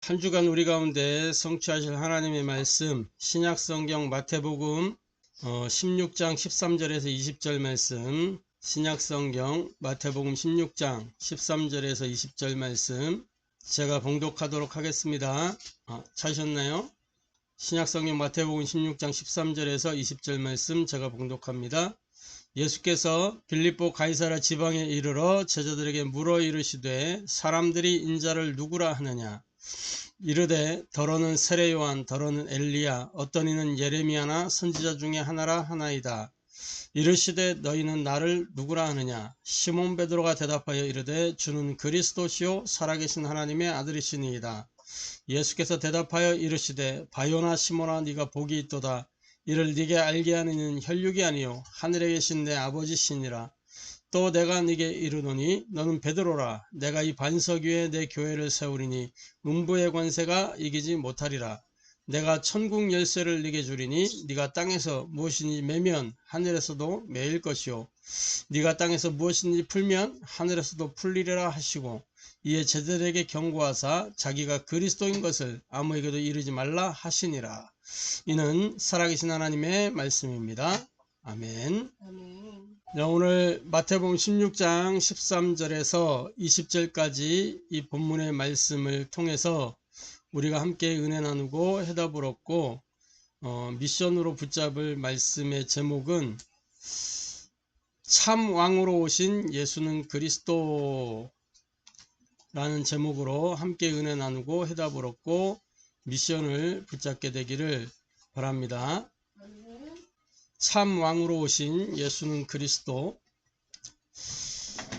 한 주간 우리 가운데 성취하실 하나님의 말씀, 신약성경 마태복음 16장 13절에서 20절 말씀, 신약성경 마태복음 16장 13절에서 20절 말씀 제가 봉독하도록 하겠습니다. 찾으셨나요? 신약성경 마태복음 16장 13절에서 20절 말씀 제가 봉독합니다. 예수께서 빌립보 가이사랴 지방에 이르러 제자들에게 물어 이르시되 사람들이 인자를 누구라 하느냐? 이르되 더러는 세례 요한, 더러는 엘리야, 어떤 이는 예레미야나 선지자 중에 하나라 하나이다. 이르시되 너희는 나를 누구라 하느냐? 시몬 베드로가 대답하여 이르되 주는 그리스도시요 살아계신 하나님의 아들이시니이다. 예수께서 대답하여 이르시되 바요나 시몬아 네가 복이 있도다. 이를 네게 알게 하는 이는 혈육이 아니요 하늘에 계신 내 아버지시니라. 또 내가 네게 이르노니 너는 베드로라. 내가 이 반석 위에 내 교회를 세우리니 음부의 권세가 이기지 못하리라. 내가 천국 열쇠를 네게 주리니 네가 땅에서 무엇이니 매면 하늘에서도 매일 것이요 네가 땅에서 무엇이니 풀면 하늘에서도 풀리리라 하시고, 이에 제자들에게 경고하사 자기가 그리스도인 것을 아무에게도 이르지 말라 하시니라. 이는 살아계신 하나님의 말씀입니다. 아멘. 오늘 마태복음 16장 13절에서 20절까지 이 본문의 말씀을 통해서 우리가 함께 은혜 나누고 해답을 얻고 미션으로 붙잡을 말씀의 제목은 참 왕으로 오신 예수는 그리스도 라는 제목으로 함께 은혜 나누고 해답을 얻고 미션을 붙잡게 되기를 바랍니다. 참 왕으로 오신 예수는 그리스도.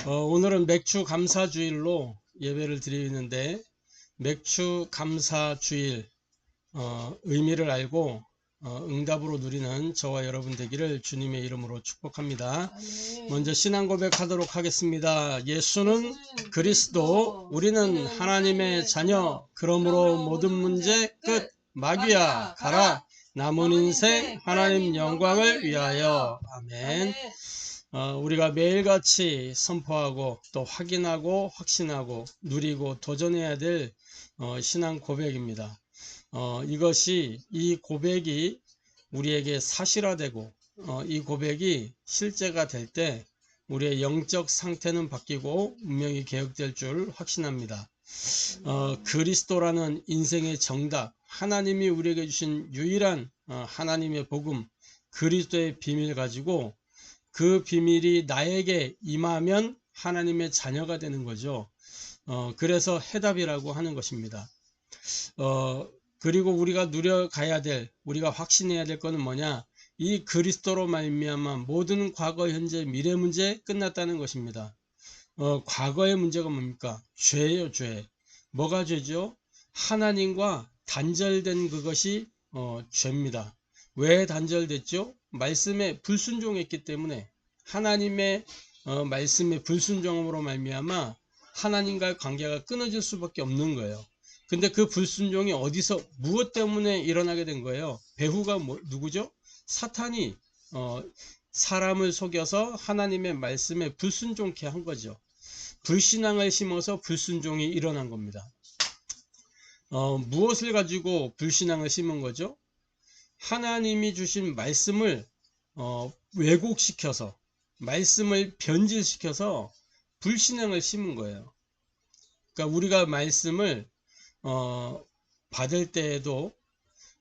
오늘은 맥주 감사주일로 예배를 드리는데 맥주 감사주일 의미를 알고 응답으로 누리는 저와 여러분 되기를 주님의 이름으로 축복합니다. 먼저 신앙 고백하도록 하겠습니다. 예수는 그리스도, 우리는 하나님의 자녀, 그러므로 모든 문제 끝, 마귀야 가라. 남은 인생 하나님 영광을 위하여. 아멘. 우리가 매일같이 선포하고 또 확인하고 확신하고 누리고 도전해야 될 신앙 고백입니다. 이 고백이 우리에게 사실화되고 이 고백이 실제가 될 때 우리의 영적 상태는 바뀌고 운명이 개혁될 줄 확신합니다. 그리스도라는 인생의 정답, 하나님이 우리에게 주신 유일한 하나님의 복음, 그리스도의 비밀 가지고 그 비밀이 나에게 임하면 하나님의 자녀가 되는 거죠. 그래서 해답이라고 하는 것입니다. 그리고 우리가 누려가야 될, 우리가 확신해야 될 것은 뭐냐? 이 그리스도로 말미암아 모든 과거, 현재, 미래 문제 끝났다는 것입니다. 과거의 문제가 뭡니까? 죄예요, 죄. 뭐가 죄죠? 하나님과 단절된 그것이 죄입니다. 왜 단절됐죠? 말씀에 불순종했기 때문에. 하나님의 말씀에 불순종으로 말미암아 하나님과의 관계가 끊어질 수밖에 없는 거예요. 근데 그 불순종이 어디서 무엇 때문에 일어나게 된 거예요? 배후가 누구죠? 사탄이 사람을 속여서 하나님의 말씀에 불순종케 한 거죠. 불신앙을 심어서 불순종이 일어난 겁니다. 무엇을 가지고 불신앙을 심은 거죠? 하나님이 주신 말씀을 왜곡시켜서, 말씀을 변질시켜서 불신앙을 심은 거예요. 그러니까 우리가 말씀을 받을 때에도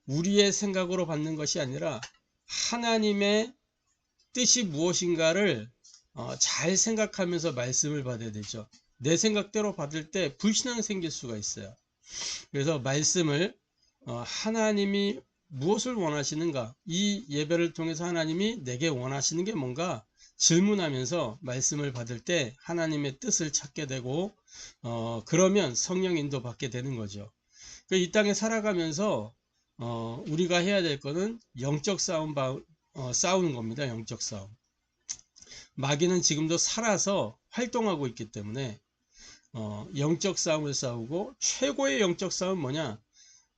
우리의 생각으로 받는 것이 아니라 하나님의 뜻이 무엇인가를 잘 생각하면서 말씀을 받아야 되죠. 내 생각대로 받을 때 불신앙이 생길 수가 있어요. 그래서 말씀을 하나님이 무엇을 원하시는가, 이 예배를 통해서 하나님이 내게 원하시는 게 뭔가 질문하면서 말씀을 받을 때 하나님의 뜻을 찾게 되고 그러면 성령 인도 받게 되는 거죠. 이 땅에 살아가면서 우리가 해야 될 거는 영적 싸우는 겁니다. 영적 싸움. 마귀는 지금도 살아서 활동하고 있기 때문에 영적 싸움을 싸우고, 최고의 영적 싸움은 뭐냐?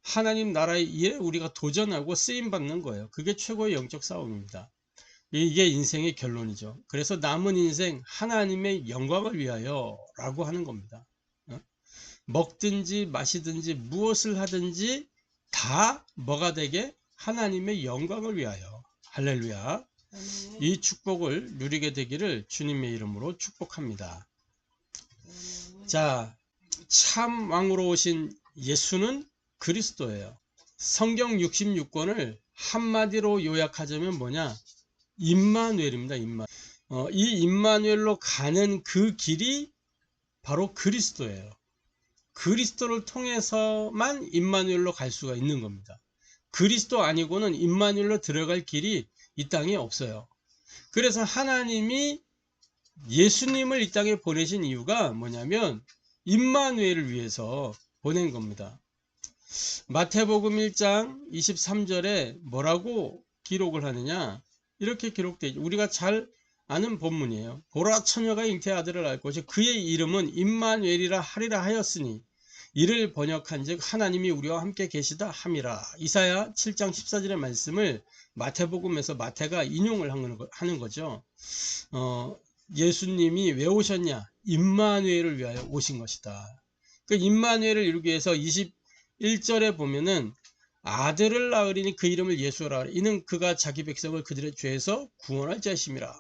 하나님 나라의 일에 우리가 도전하고 쓰임받는 거예요. 그게 최고의 영적 싸움입니다. 이게 인생의 결론이죠. 그래서 남은 인생 하나님의 영광을 위하여 라고 하는 겁니다. 먹든지 마시든지 무엇을 하든지 다 뭐가 되게? 하나님의 영광을 위하여. 할렐루야. 이 축복을 누리게 되기를 주님의 이름으로 축복합니다. 자, 참 왕으로 오신 예수는 그리스도예요. 성경 66권을 한마디로 요약하자면 뭐냐? 임마누엘입니다. 이 임마누엘로 가는 그 길이 바로 그리스도예요. 그리스도를 통해서만 임마누엘로 갈 수가 있는 겁니다. 그리스도 아니고는 임마누엘로 들어갈 길이 이 땅에 없어요. 그래서 하나님이 예수님을 이 땅에 보내신 이유가 뭐냐면 임마누엘을 위해서 보낸 겁니다. 마태복음 1장 23절에 뭐라고 기록을 하느냐? 이렇게 기록되어 있죠. 우리가 잘 아는 본문이에요. 보라 처녀가 잉태의 아들을 낳을 것이 그의 이름은 임마누엘이라 하리라 하였으니 이를 번역한즉 하나님이 우리와 함께 계시다 함이라. 이사야 7장 14절의 말씀을 마태복음에서 마태가 인용을 하는 거죠. 예수님이 왜 오셨냐? 임마누엘을 위하여 오신 것이다. 그 임마누엘을 이루기 위해서 21절에 보면은 아들을 낳으리니 그 이름을 예수라 하리. 이는 그가 자기 백성을 그들의 죄에서 구원할 자심이라.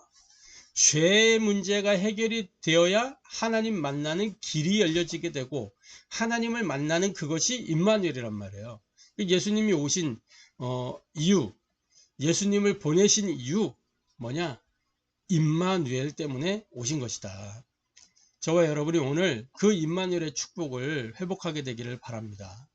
죄의 문제가 해결이 되어야 하나님 만나는 길이 열려지게 되고 하나님을 만나는 그것이 임마누엘이란 말이에요. 예수님이 오신 이유, 예수님을 보내신 이유 뭐냐? 임마누엘 때문에 오신 것이다. 저와 여러분이 오늘 그 임마누엘의 축복을 회복하게 되기를 바랍니다.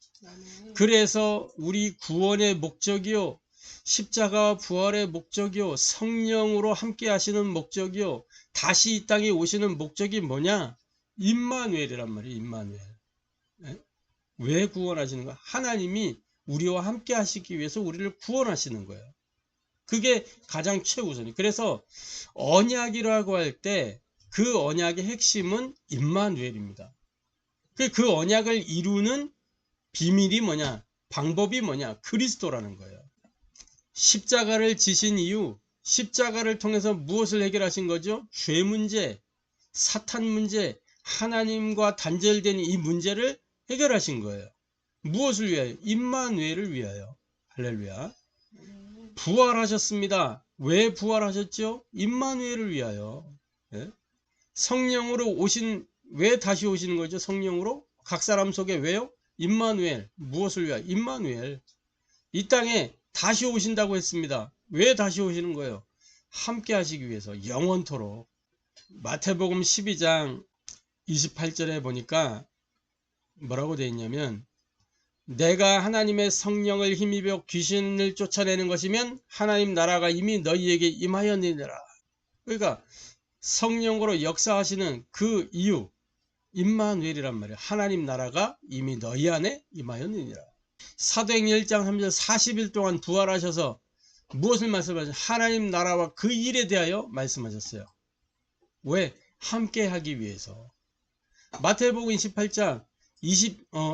그래서 우리 구원의 목적이요, 십자가와 부활의 목적이요, 성령으로 함께 하시는 목적이요, 다시 이 땅에 오시는 목적이 뭐냐? 임마누엘이란 말이에요. 임마누엘. 왜 구원하시는 거야? 하나님이 우리와 함께 하시기 위해서 우리를 구원하시는 거예요. 그게 가장 최우선이. 그래서 언약이라고 할 때 그 언약의 핵심은 임마누엘입니다. 그 언약을 이루는 비밀이 뭐냐? 방법이 뭐냐? 그리스도라는 거예요. 십자가를 지신 이유, 십자가를 통해서 무엇을 해결하신 거죠? 죄 문제, 사탄 문제, 하나님과 단절된 이 문제를 해결하신 거예요. 무엇을 위하여? 임마누엘을 위하여. 할렐루야. 부활하셨습니다. 왜 부활하셨죠? 임마누엘을 위하여. 예? 성령으로 오신, 왜 다시 오시는 거죠? 성령으로? 각 사람 속에 왜요? 임마누엘. 무엇을 위하여? 임마누엘. 이 땅에 다시 오신다고 했습니다. 왜 다시 오시는 거예요? 함께 하시기 위해서 영원토록. 마태복음 12장 28절에 보니까 뭐라고 되어 있냐면 내가 하나님의 성령을 힘입어 귀신을 쫓아내는 것이면 하나님 나라가 이미 너희에게 임하였느니라. 그러니까 성령으로 역사하시는 그 이유, 임마누엘이란 말이에요. 하나님 나라가 이미 너희 안에 임하였느니라. 사도행전 1장 3절 40일 동안 부활하셔서 무엇을 말씀하셨어요? 하나님 나라와 그 일에 대하여 말씀하셨어요. 왜? 함께 하기 위해서. 마태복음 28장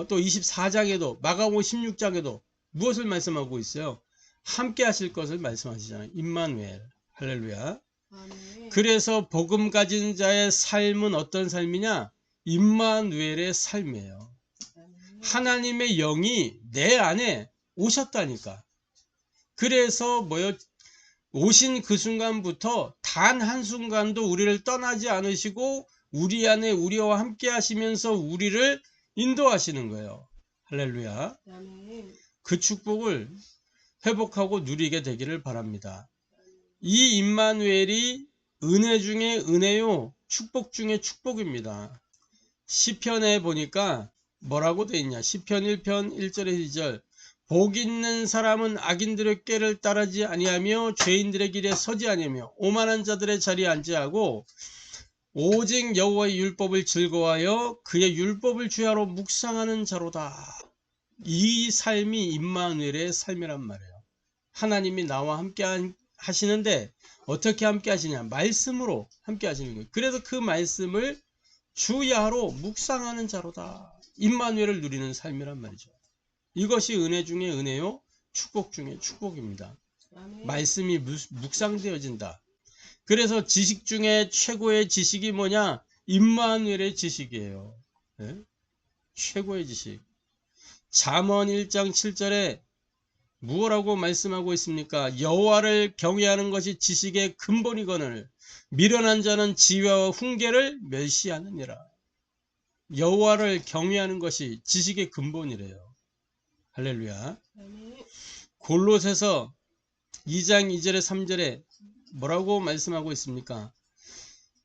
또 24장에도 마가복음 16장에도 무엇을 말씀하고 있어요? 함께 하실 것을 말씀하시잖아요. 임마누엘. 할렐루야. 아멘. 그래서 복음 가진 자의 삶은 어떤 삶이냐? 임마누엘의 삶이에요. 아멘. 하나님의 영이 내 안에 오셨다니까. 그래서 오신 그 순간부터 단 한순간도 우리를 떠나지 않으시고 우리 안에 우리와 함께 하시면서 우리를 인도하시는 거예요. 할렐루야. 아멘. 그 축복을 회복하고 누리게 되기를 바랍니다. 이 임마누엘이 은혜 중에 은혜요, 축복 중에 축복입니다. 시편에 보니까 뭐라고 되어 있냐? 시편 1편 1절에 2절. 복 있는 사람은 악인들의 꾀를 따르지 아니하며 죄인들의 길에 서지 아니하며 오만한 자들의 자리에 앉지 않고 오직 여호와의 율법을 즐거워하여 그의 율법을 주야로 묵상하는 자로다. 이 삶이 임마누엘의 삶이란 말이에요. 하나님이 나와 함께 하시는데 어떻게 함께 하시냐? 말씀으로 함께 하시는 거예요. 그래서 그 말씀을 주야로 묵상하는 자로다. 임마누엘을 누리는 삶이란 말이죠. 이것이 은혜 중에 은혜요, 축복 중에 축복입니다. 아멘. 말씀이 묵상되어진다. 그래서 지식 중에 최고의 지식이 뭐냐? 임마누엘의 지식이에요. 네? 최고의 지식. 잠언 1장 7절에 무엇라고 말씀하고 있습니까? 여호와를 경외하는 것이 지식의 근본이거늘 미련한 자는 지혜와 훈계를 멸시하느니라. 여호와를 경외하는 것이 지식의 근본이래요. 할렐루야. 골로새서 2장 2절에 3절에 뭐라고 말씀하고 있습니까?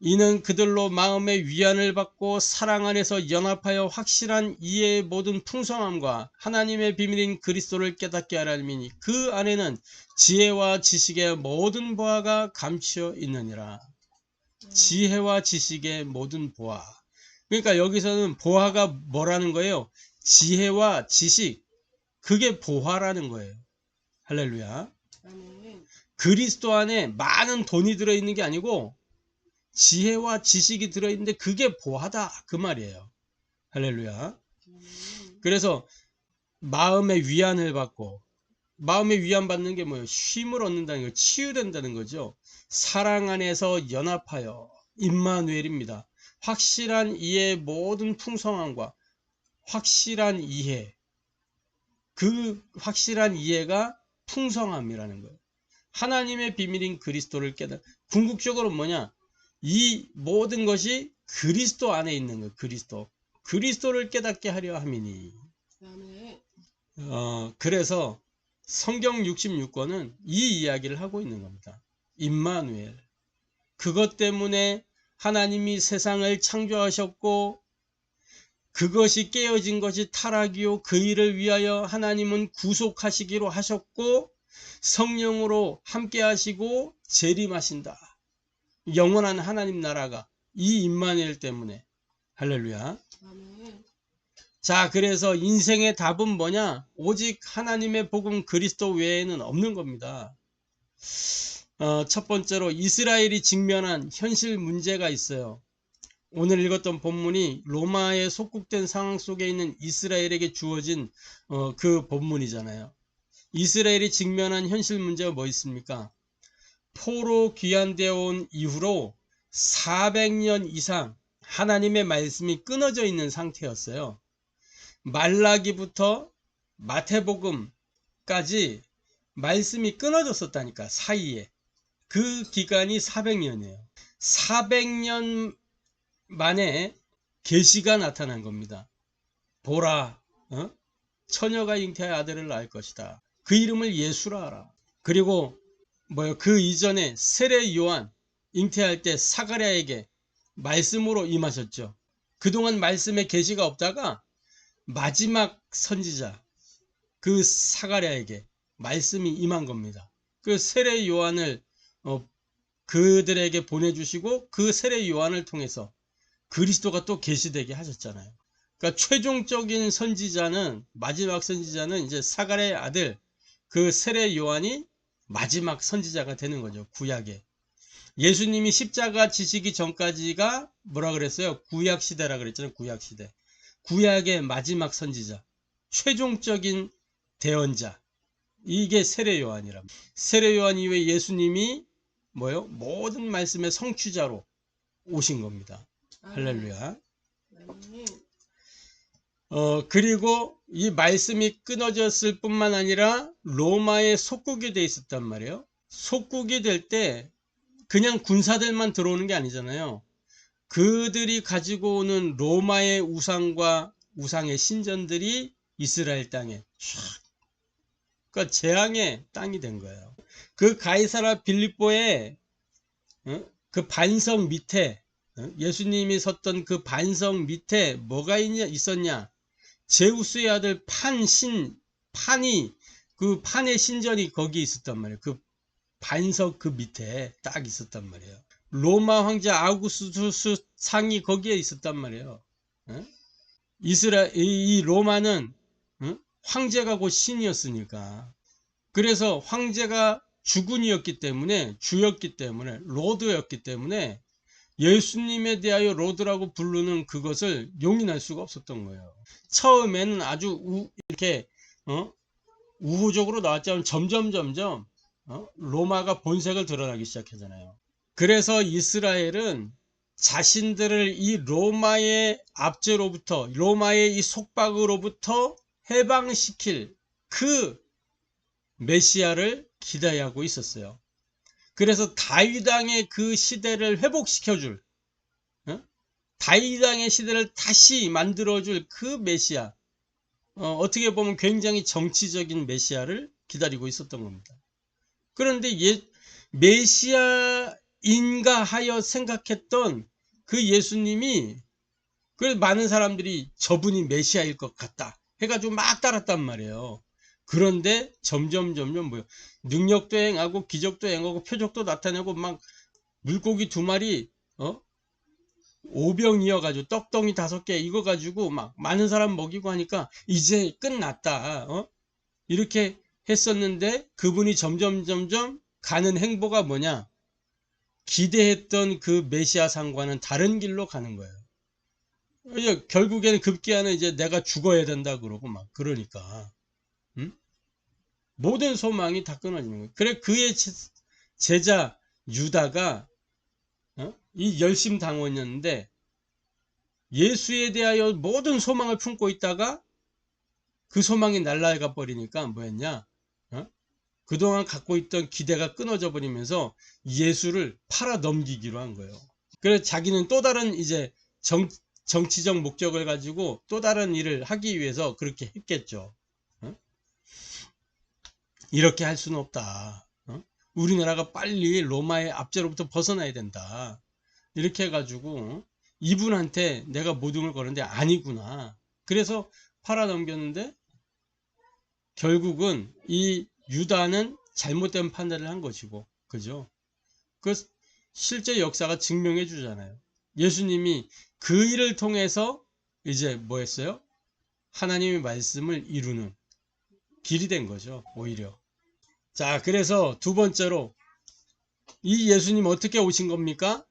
이는 그들로 마음의 위안을 받고 사랑 안에서 연합하여 확실한 이해의 모든 풍성함과 하나님의 비밀인 그리스도를 깨닫게 하려 함이니 그 안에는 지혜와 지식의 모든 보화가 감추어 있느니라. 지혜와 지식의 모든 보화. 그러니까 여기서는 보화가 뭐라는 거예요? 지혜와 지식. 그게 보화라는 거예요. 할렐루야. 그리스도 안에 많은 돈이 들어있는 게 아니고 지혜와 지식이 들어있는데 그게 보화다 그 말이에요. 할렐루야. 그래서 마음의 위안을 받고, 마음의 위안 받는 게 뭐예요? 쉼을 얻는다는 거예요. 치유된다는 거죠. 사랑 안에서 연합하여 임마누엘입니다. 확실한 이해의 모든 풍성함과 확실한 이해, 그 확실한 이해가 풍성함이라는 거예요. 하나님의 비밀인 그리스도를 깨달아. 궁극적으로 뭐냐? 이 모든 것이 그리스도 안에 있는 거예요. 그리스도를 깨닫게 하려 함이니. 그래서 성경 66권은 이 이야기를 하고 있는 겁니다. 임마누엘. 그것 때문에 하나님이 세상을 창조하셨고 그것이 깨어진 것이 타락이요 그 일을 위하여 하나님은 구속하시기로 하셨고 성령으로 함께 하시고 재림하신다. 영원한 하나님 나라가 이 임마누엘 때문에. 할렐루야. 자, 그래서 인생의 답은 뭐냐? 오직 하나님의 복음 그리스도 외에는 없는 겁니다. 첫 번째로 이스라엘이 직면한 현실 문제가 있어요. 오늘 읽었던 본문이 로마에 속국된 상황 속에 있는 이스라엘에게 주어진 그 본문이잖아요. 이스라엘이 직면한 현실 문제가 뭐 있습니까? 포로 귀환되어 온 이후로 400년 이상 하나님의 말씀이 끊어져 있는 상태였어요. 말라기부터 마태복음까지 말씀이 끊어졌었다니까, 사이에. 그 기간이 400년이에요. 400년 만에 계시가 나타난 겁니다. 보라, 처녀가 잉태하여 아들을 낳을 것이다. 그 이름을 예수라 하라. 그리고 그 이전에 세례 요한 잉태할 때 사가랴에게 말씀으로 임하셨죠. 그동안 말씀에 계시가 없다가 마지막 선지자 그 사가랴에게 말씀이 임한 겁니다. 그 세례 요한을 그들에게 보내주시고 그 세례 요한을 통해서 그리스도가 또 계시되게 하셨잖아요. 그러니까 최종적인 선지자는, 마지막 선지자는 이제 사가랴의 아들 그 세례 요한이 마지막 선지자가 되는 거죠. 구약에. 예수님이 십자가 지시기 전까지가 뭐라 그랬어요? 구약시대라 그랬잖아요. 구약시대. 구약의 마지막 선지자, 최종적인 대언자, 이게 세례 요한이랍니다. 세례 요한 이후에 예수님이 모든 말씀의 성취자로 오신 겁니다. 할렐루야. 그리고 이 말씀이 끊어졌을 뿐만 아니라 로마의 속국이 돼 있었단 말이에요. 속국이 될 때 그냥 군사들만 들어오는 게 아니잖아요. 그들이 가지고 오는 로마의 우상과 우상의 신전들이 이스라엘 땅에 그러니까 재앙의 땅이 된 거예요. 그 가이사라 빌립보의 그 반석 밑에, 예수님이 섰던 그 반석 밑에 뭐가 있었냐? 제우스의 아들 판이, 그 판의 신전이 거기 있었단 말이에요. 그 반석 그 밑에 딱 있었단 말이에요. 로마 황제 아우구스투스 상이 거기에 있었단 말이에요. 이 로마는 황제가 곧 신이었으니까. 그래서 황제가 주군이었기 때문에, 주였기 때문에, 로드였기 때문에 예수님에 대하여 로드라고 부르는 그것을 용인할 수가 없었던 거예요. 처음에는 아주 이렇게 우호적으로 나왔지만 점점 로마가 본색을 드러나기 시작하잖아요. 그래서 이스라엘은 자신들을 이 로마의 압제로부터, 로마의 이 속박으로부터 해방시킬 그 메시아를 기대하고 있었어요. 그래서 다윗 왕의 그 시대를 회복시켜줄, 다윗 왕의 시대를 다시 만들어줄 그 메시아, 어떻게 보면 굉장히 정치적인 메시아를 기다리고 있었던 겁니다. 그런데 메시아인가 하여 생각했던 그 예수님이, 그래서 많은 사람들이 저분이 메시아일 것 같다 해가지고 막 따랐단 말이에요. 그런데 점점 뭐요, 능력도 행하고 기적도 행하고 표적도 나타내고 막 물고기 2마리 오병이어가지고 떡덩이 5개 이거 가지고 막 많은 사람 먹이고 하니까 이제 끝났다 이렇게 했었는데, 그분이 점점 가는 행보가 뭐냐, 기대했던 그 메시아 상과는 다른 길로 가는 거예요. 결국에는 급기야는 이제 내가 죽어야 된다 그러고 막 그러니까 모든 소망이 다 끊어지는 거예요. 그래 그의 제자 유다가 이 열심당원이었는데 예수에 대하여 모든 소망을 품고 있다가 그 소망이 날아가 버리니까 뭐였냐, 그동안 갖고 있던 기대가 끊어져 버리면서 예수를 팔아 넘기기로 한 거예요. 그래서 자기는 또 다른 이제 정치적 목적을 가지고 또 다른 일을 하기 위해서 그렇게 했겠죠. 이렇게 할 수는 없다. 우리나라가 빨리 로마의 압제로부터 벗어나야 된다. 이렇게 해가지고 이분한테 내가 모든 걸 거는데 아니구나. 그래서 팔아 넘겼는데 결국은 이 유다는 잘못된 판단을 한 것이고, 그죠? 그 실제 역사가 증명해 주잖아요. 예수님이 그 일을 통해서 이제 뭐 했어요? 하나님의 말씀을 이루는 길이 된 거죠, 오히려. 자, 그래서 두 번째로 이 예수님 어떻게 오신 겁니까?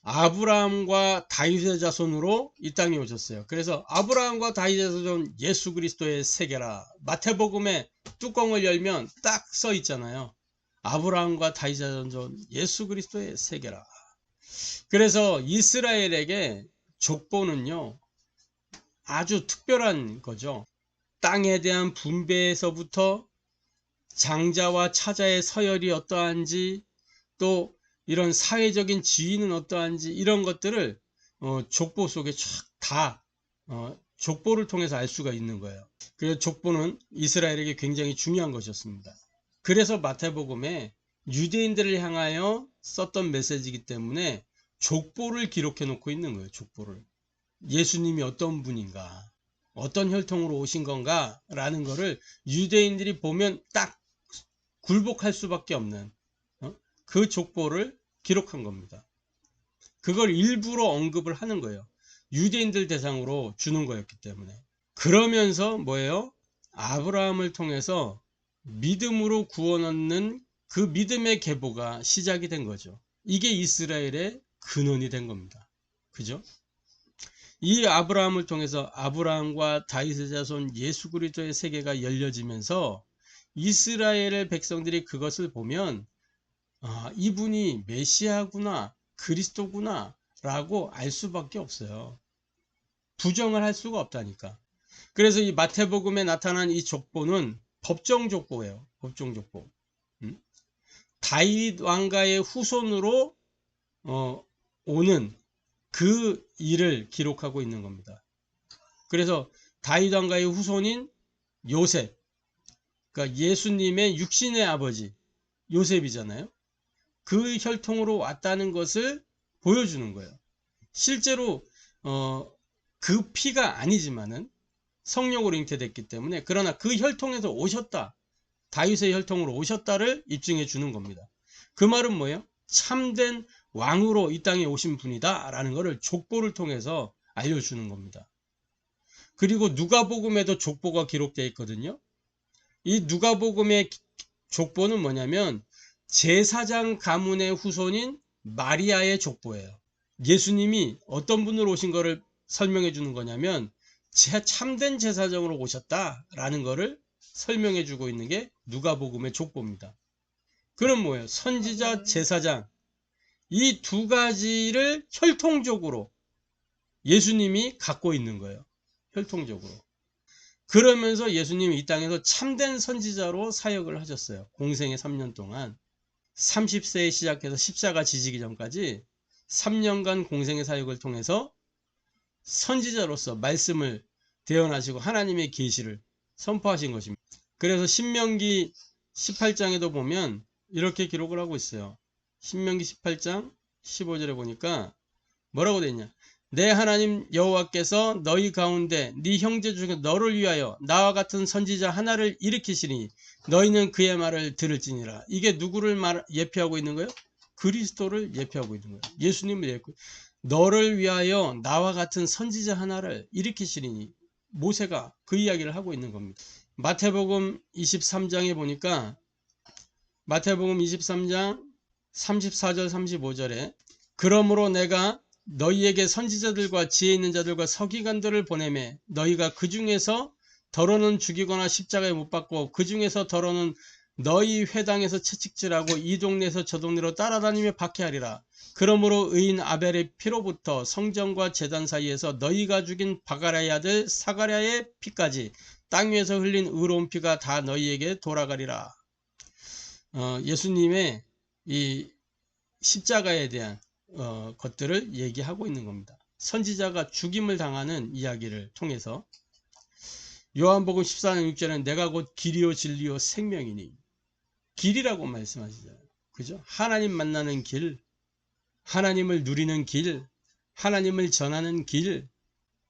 아브라함과 다윗의 자손으로 이 땅에 오셨어요. 그래서 아브라함과 다윗의 자손 예수 그리스도의 세계라. 마태복음에 뚜껑을 열면 딱 써 있잖아요. 아브라함과 다윗의 자손 예수 그리스도의 세계라. 그래서 이스라엘에게 족보는요, 아주 특별한 거죠. 땅에 대한 분배에서부터 장자와 차자의 서열이 어떠한지, 또 이런 사회적인 지위는 어떠한지, 이런 것들을 족보 속에 다 족보를 통해서 알 수가 있는 거예요. 그래서 족보는 이스라엘에게 굉장히 중요한 것이었습니다. 그래서 마태복음에 유대인들을 향하여 썼던 메시지이기 때문에 족보를 기록해 놓고 있는 거예요. 족보를. 예수님이 어떤 분인가, 어떤 혈통으로 오신 건가 라는 거를 유대인들이 보면 딱 굴복할 수밖에 없는 그 족보를 기록한 겁니다. 그걸 일부러 언급을 하는 거예요. 유대인들 대상으로 주는 거였기 때문에. 그러면서 뭐예요? 아브라함을 통해서 믿음으로 구원 얻는 그 믿음의 계보가 시작이 된 거죠. 이게 이스라엘의 근원이 된 겁니다. 그죠? 이 아브라함을 통해서 아브라함과 다윗의 자손 예수 그리스도의 세계가 열려지면서 이스라엘의 백성들이 그것을 보면 이분이 메시아구나, 그리스도구나 라고 알 수밖에 없어요. 부정을 할 수가 없다니까. 그래서 이 마태복음에 나타난 이 족보는 법정 족보예요. 법정 족보. 다윗 왕가의 후손으로 오는 그 일을 기록하고 있는 겁니다. 그래서 다윗 왕가의 후손인 요셉, 그러니까 예수님의 육신의 아버지 요셉이잖아요. 그 혈통으로 왔다는 것을 보여주는 거예요. 실제로 그 피가 아니지만은 성령으로 잉태됐기 때문에, 그러나 그 혈통에서 오셨다, 다윗의 혈통으로 오셨다를 입증해 주는 겁니다. 그 말은 뭐예요? 참된 왕으로 이 땅에 오신 분이다 라는 것을 족보를 통해서 알려주는 겁니다. 그리고 누가복음에도 족보가 기록되어 있거든요. 이 누가복음의 족보는 뭐냐면 제사장 가문의 후손인 마리아의 족보예요. 예수님이 어떤 분으로 오신 것을 설명해 주는 거냐면 참된 제사장으로 오셨다라는 것을 설명해 주고 있는 게 누가복음의 족보입니다. 그럼 뭐예요? 선지자, 제사장, 이 두 가지를 혈통적으로 예수님이 갖고 있는 거예요. 혈통적으로. 그러면서 예수님이 이 땅에서 참된 선지자로 사역을 하셨어요. 공생의 3년 동안. 30세에 시작해서 십자가 지지기 전까지 3년간 공생의 사역을 통해서 선지자로서 말씀을 대언하시고 하나님의 계시를 선포하신 것입니다. 그래서 신명기 18장에도 보면 이렇게 기록을 하고 있어요. 신명기 18장 15절에 보니까 뭐라고 되어 있냐. 내 하나님 여호와께서 너희 가운데 네 형제 중에 너를 위하여 나와 같은 선지자 하나를 일으키시니 너희는 그의 말을 들을지니라. 이게 누구를 예표하고 있는 거예요? 그리스도를 예표하고 있는 거예요. 예수님을 예표. 너를 위하여 나와 같은 선지자 하나를 일으키시니 모세가 그 이야기를 하고 있는 겁니다. 마태복음 23장에 보니까 마태복음 23장 34절 35절에 그러므로 내가 너희에게 선지자들과 지혜 있는 자들과 서기관들을 보내매 너희가 그 중에서 더러는 죽이거나 십자가에 못 박고 그 중에서 더러는 너희 회당에서 채찍질하고 이 동네에서 저 동네로 따라다니며 박해하리라. 그러므로 의인 아벨의 피로부터 성전과 제단 사이에서 너희가 죽인 바가랴의 아들 사가랴의 피까지 땅 위에서 흘린 의로운 피가 다 너희에게 돌아가리라. 예수님의 이 십자가에 대한 것들을 얘기하고 있는 겁니다. 선지자가 죽임을 당하는 이야기를 통해서 요한복음 14장 6절에 내가 곧 길이요 진리요 생명이니 길이라고 말씀하시잖아요. 그죠? 하나님 만나는 길, 하나님을 누리는 길, 하나님을 전하는 길,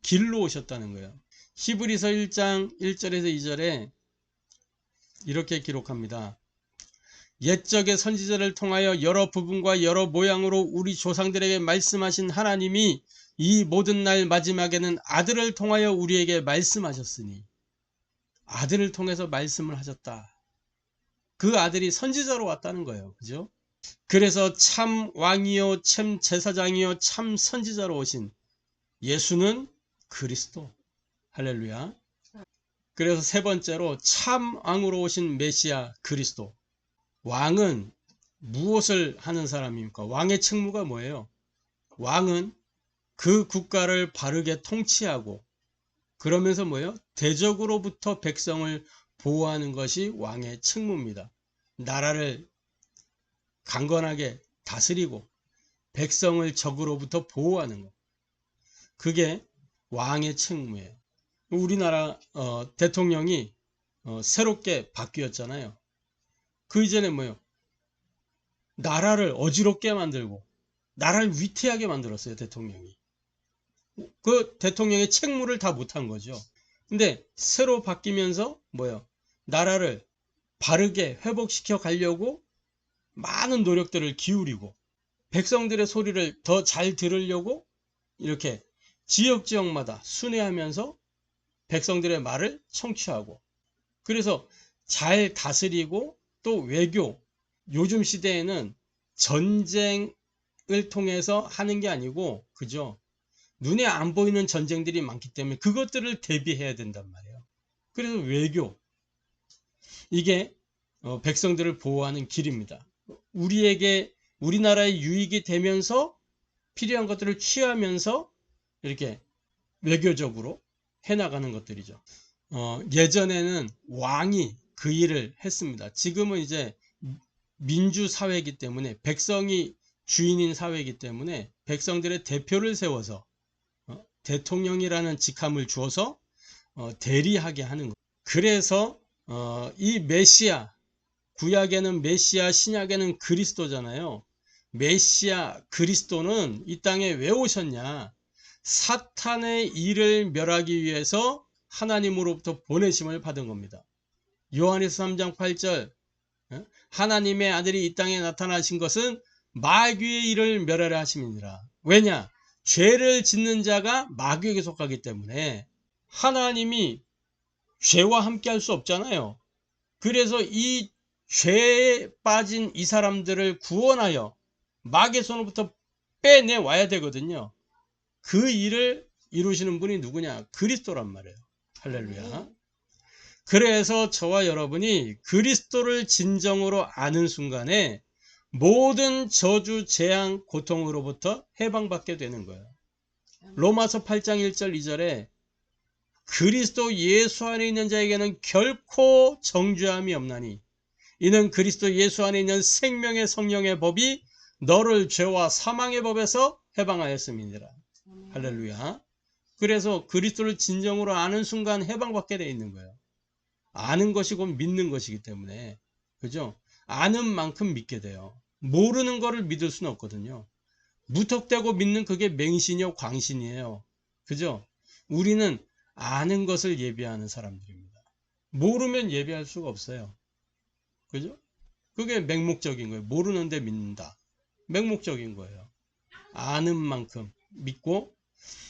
길로 오셨다는 거예요. 히브리서 1장 1절에서 2절에 이렇게 기록합니다. 옛적의 선지자를 통하여 여러 부분과 여러 모양으로 우리 조상들에게 말씀하신 하나님이 이 모든 날 마지막에는 아들을 통하여 우리에게 말씀하셨으니 아들을 통해서 말씀을 하셨다. 그 아들이 선지자로 왔다는 거예요. 그죠? 그래서 참 왕이요 참 제사장이요 참 선지자로 오신 예수는 그리스도. 할렐루야. 그래서 세 번째로 참 왕으로 오신 메시아 그리스도. 왕은 무엇을 하는 사람입니까? 왕의 책무가 뭐예요? 왕은 그 국가를 바르게 통치하고 그러면서 뭐예요? 대적으로부터 백성을 보호하는 것이 왕의 책무입니다. 나라를 강건하게 다스리고 백성을 적으로부터 보호하는 것. 그게 왕의 책무예요. 우리나라 대통령이 새롭게 바뀌었잖아요. 그 이전에 뭐예요? 나라를 어지럽게 만들고 나라를 위태하게 만들었어요. 대통령이. 그 대통령의 책무를 다 못한 거죠. 근데 새로 바뀌면서 뭐예요? 나라를 바르게 회복시켜 가려고 많은 노력들을 기울이고 백성들의 소리를 더 잘 들으려고 이렇게 지역마다 순회하면서 백성들의 말을 청취하고 그래서 잘 다스리고 또 외교, 요즘 시대에는 전쟁을 통해서 하는 게 아니고 그죠? 눈에 안 보이는 전쟁들이 많기 때문에 그것들을 대비해야 된단 말이에요. 그래서 외교, 이게 백성들을 보호하는 길입니다. 우리나라의 유익이 되면서 필요한 것들을 취하면서 이렇게 외교적으로 해나가는 것들이죠. 예전에는 왕이 그 일을 했습니다. 지금은 이제 민주사회이기 때문에 백성이 주인인 사회이기 때문에 백성들의 대표를 세워서 대통령이라는 직함을 주어서 대리하게 하는 거예요. 그래서 이 메시아, 구약에는 메시아, 신약에는 그리스도잖아요. 메시아 그리스도는 이 땅에 왜 오셨냐? 사탄의 일을 멸하기 위해서 하나님으로부터 보내심을 받은 겁니다. 요한에서 3장 8절 하나님의 아들이 이 땅에 나타나신 것은 마귀의 일을 멸하려 하심이니라. 왜냐? 죄를 짓는 자가 마귀에게 속하기 때문에 하나님이 죄와 함께 할 수 없잖아요. 그래서 이 죄에 빠진 이 사람들을 구원하여 마귀의 손으로부터 빼내와야 되거든요. 그 일을 이루시는 분이 누구냐? 그리스도란 말이에요. 할렐루야. 그래서 저와 여러분이 그리스도를 진정으로 아는 순간에 모든 저주, 재앙, 고통으로부터 해방받게 되는 거예요. 로마서 8장 1절 2절에 그리스도 예수 안에 있는 자에게는 결코 정죄함이 없나니 이는 그리스도 예수 안에 있는 생명의 성령의 법이 너를 죄와 사망의 법에서 해방하였음이니라. 할렐루야. 그래서 그리스도를 진정으로 아는 순간 해방받게 되어 있는 거예요. 아는 것이 곧 믿는 것이기 때문에. 그죠? 아는 만큼 믿게 돼요. 모르는 거를 믿을 수는 없거든요. 무턱대고 믿는 그게 맹신이요 광신이에요. 그죠? 우리는 아는 것을 예비하는 사람들입니다. 모르면 예비할 수가 없어요. 그죠? 그게 맹목적인 거예요. 모르는데 믿는다. 맹목적인 거예요. 아는 만큼 믿고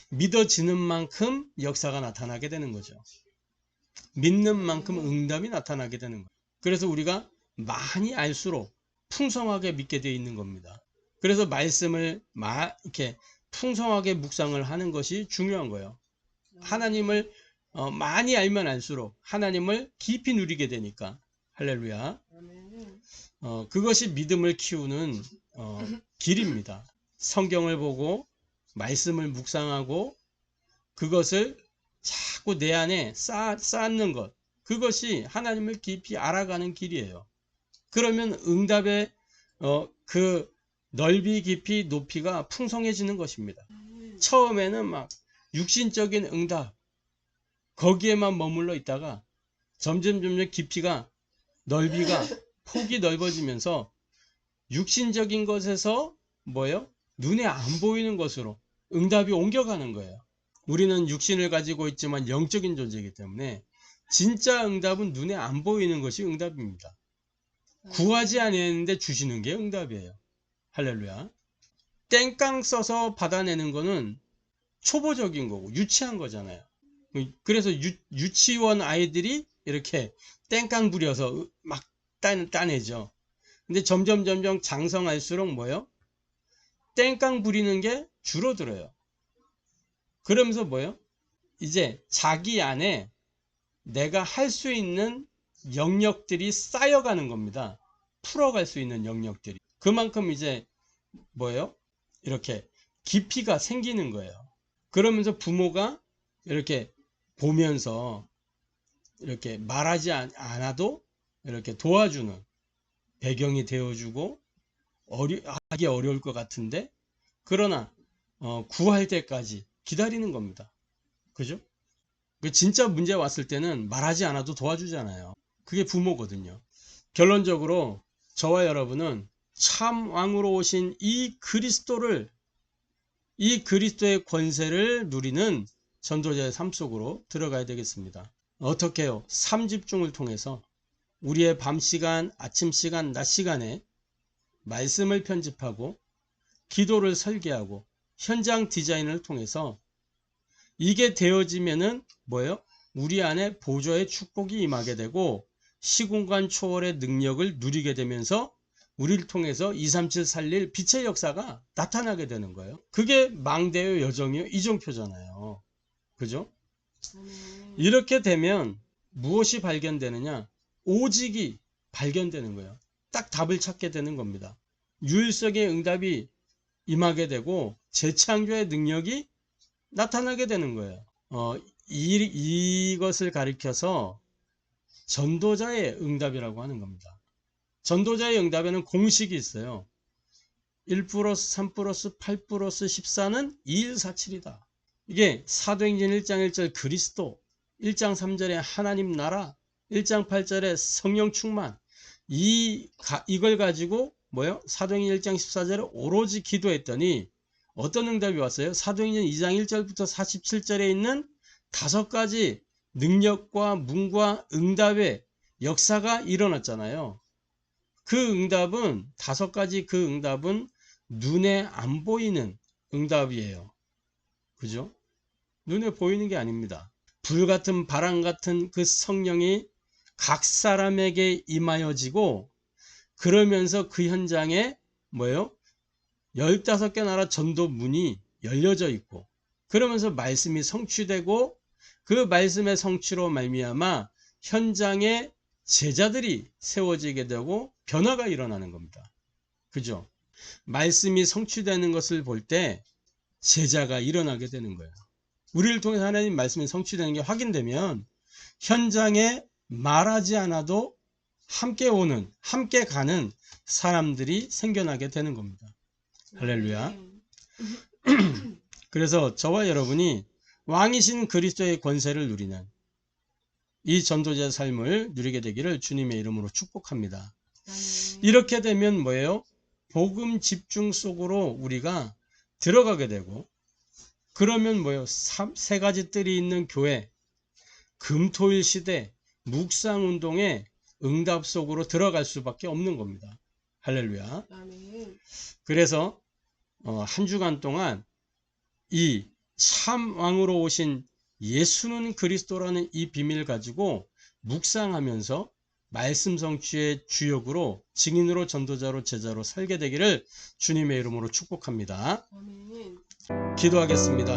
믿어지는 만큼 역사가 나타나게 되는 거죠. 믿는 만큼 응답이 나타나게 되는 거예요. 그래서 우리가 많이 알수록 풍성하게 믿게 되어 있는 겁니다. 그래서 말씀을 이렇게 풍성하게 묵상을 하는 것이 중요한 거예요. 하나님을 많이 알면 알수록 하나님을 깊이 누리게 되니까. 할렐루야. 그것이 믿음을 키우는 길입니다. 성경을 보고 말씀을 묵상하고 그것을 자꾸 내 안에 쌓는 것, 그것이 하나님을 깊이 알아가는 길이에요. 그러면 응답의 그 넓이, 깊이, 높이가 풍성해지는 것입니다. 처음에는 막 육신적인 응답 거기에만 머물러 있다가 점점 깊이가 넓이가 폭이 넓어지면서 육신적인 것에서 뭐예요? 눈에 안 보이는 것으로 응답이 옮겨가는 거예요. 우리는 육신을 가지고 있지만 영적인 존재이기 때문에 진짜 응답은 눈에 안 보이는 것이 응답입니다. 구하지 아니했는데 주시는 게 응답이에요. 할렐루야. 땡깡 써서 받아내는 거는 초보적인 거고 유치한 거잖아요. 그래서 유치원 아이들이 이렇게 땡깡 부려서 막 따내죠. 근데 점점 장성할수록 뭐예요? 땡깡 부리는 게 줄어들어요. 그러면서 뭐예요? 이제 자기 안에 내가 할 수 있는 영역들이 쌓여가는 겁니다. 풀어갈 수 있는 영역들이. 그만큼 이제 뭐예요? 이렇게 깊이가 생기는 거예요. 그러면서 부모가 이렇게 보면서 이렇게 말하지 않아도 이렇게 도와주는 배경이 되어주고 하기 어려울 것 같은데 그러나 구할 때까지 기다리는 겁니다. 그죠? 진짜 문제 왔을 때는 말하지 않아도 도와주잖아요. 그게 부모거든요. 결론적으로 저와 여러분은 참 왕으로 오신 이 그리스도의 권세를 누리는 전도자의 삶 속으로 들어가야 되겠습니다. 어떻게 해요? 삶집중을 통해서 우리의 밤 시간, 아침 시간, 낮 시간에 말씀을 편집하고 기도를 설계하고 현장 디자인을 통해서 이게 되어지면은 뭐예요? 우리 안에 보좌의 축복이 임하게 되고 시공간 초월의 능력을 누리게 되면서 우리를 통해서 237 살릴 빛의 역사가 나타나게 되는 거예요. 그게 망대요 여정이요 이정표잖아요. 그죠? 이렇게 되면 무엇이 발견되느냐? 오직이 발견되는 거예요. 딱 답을 찾게 되는 겁니다. 유일성의 응답이 임하게 되고 재창조의 능력이 나타나게 되는 거예요. 이것을 가리켜서 전도자의 응답이라고 하는 겁니다. 전도자의 응답에는 공식이 있어요. 1 플러스 3 플러스 8 플러스 14는 2147이다. 이게 사도행전 1장 1절 그리스도, 1장 3절에 하나님 나라, 1장 8절에 성령 충만, 이걸 가지고 뭐요? 사도행전 1장 14절에 오로지 기도했더니 어떤 응답이 왔어요? 사도행전 2장 1절부터 47절에 있는 5가지 능력과 문과 응답의 역사가 일어났잖아요. 그 응답은 5가지 그 응답은 눈에 안 보이는 응답이에요. 그죠? 눈에 보이는 게 아닙니다. 불같은 바람 같은 그 성령이 각 사람에게 임하여지고 그러면서 그 현장에 뭐예요? 15개 나라 전도 문이 열려져 있고 그러면서 말씀이 성취되고 그 말씀의 성취로 말미암아 현장에 제자들이 세워지게 되고 변화가 일어나는 겁니다. 그죠? 말씀이 성취되는 것을 볼 때 제자가 일어나게 되는 거예요. 우리를 통해서 하나님 말씀이 성취되는 게 확인되면 현장에 말하지 않아도 함께 오는, 함께 가는 사람들이 생겨나게 되는 겁니다. 할렐루야. 그래서 저와 여러분이 왕이신 그리스도의 권세를 누리는 이 전도자의 삶을 누리게 되기를 주님의 이름으로 축복합니다. 이렇게 되면 뭐예요? 복음 집중 속으로 우리가 들어가게 되고, 그러면 뭐예요? 세 가지 뜰이 있는 교회, 금토일 시대, 묵상운동의 응답 속으로 들어갈 수밖에 없는 겁니다. 할렐루야. 그래서 한 주간 동안 이 참 왕으로 오신 예수는 그리스도라는 이 비밀을 가지고 묵상하면서 말씀 성취의 주역으로 증인으로 전도자로 제자로 살게 되기를 주님의 이름으로 축복합니다. 기도하겠습니다.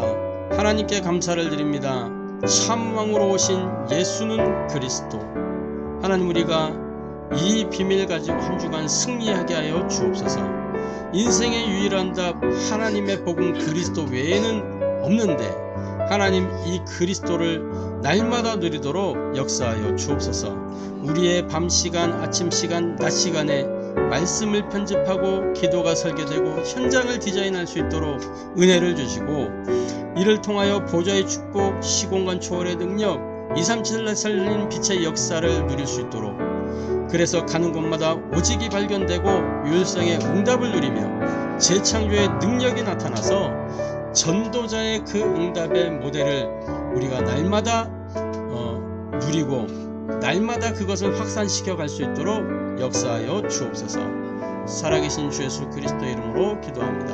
하나님께 감사를 드립니다. 참 왕으로 오신 예수는 그리스도. 하나님, 우리가 이 비밀 가지고 한 주간 승리하게 하여 주옵소서. 인생의 유일한 답 하나님의 복음 그리스도 외에는 없는데 하나님, 이 그리스도를 날마다 누리도록 역사하여 주옵소서. 우리의 밤 시간, 아침 시간, 낮 시간에 말씀을 편집하고 기도가 설계되고 현장을 디자인할 수 있도록 은혜를 주시고, 이를 통하여 보좌의 축복, 시공간 초월의 능력, 237날 살리는 빛의 역사를 누릴 수 있도록, 그래서 가는 곳마다 오직이 발견되고 유일성의 응답을 누리며 재창조의 능력이 나타나서 전도자의 그 응답의 모델을 우리가 날마다 누리고 날마다 그것을 확산시켜 갈 수 있도록 역사하여 주옵소서. 살아계신 주 예수 그리스도의 이름으로 기도합니다.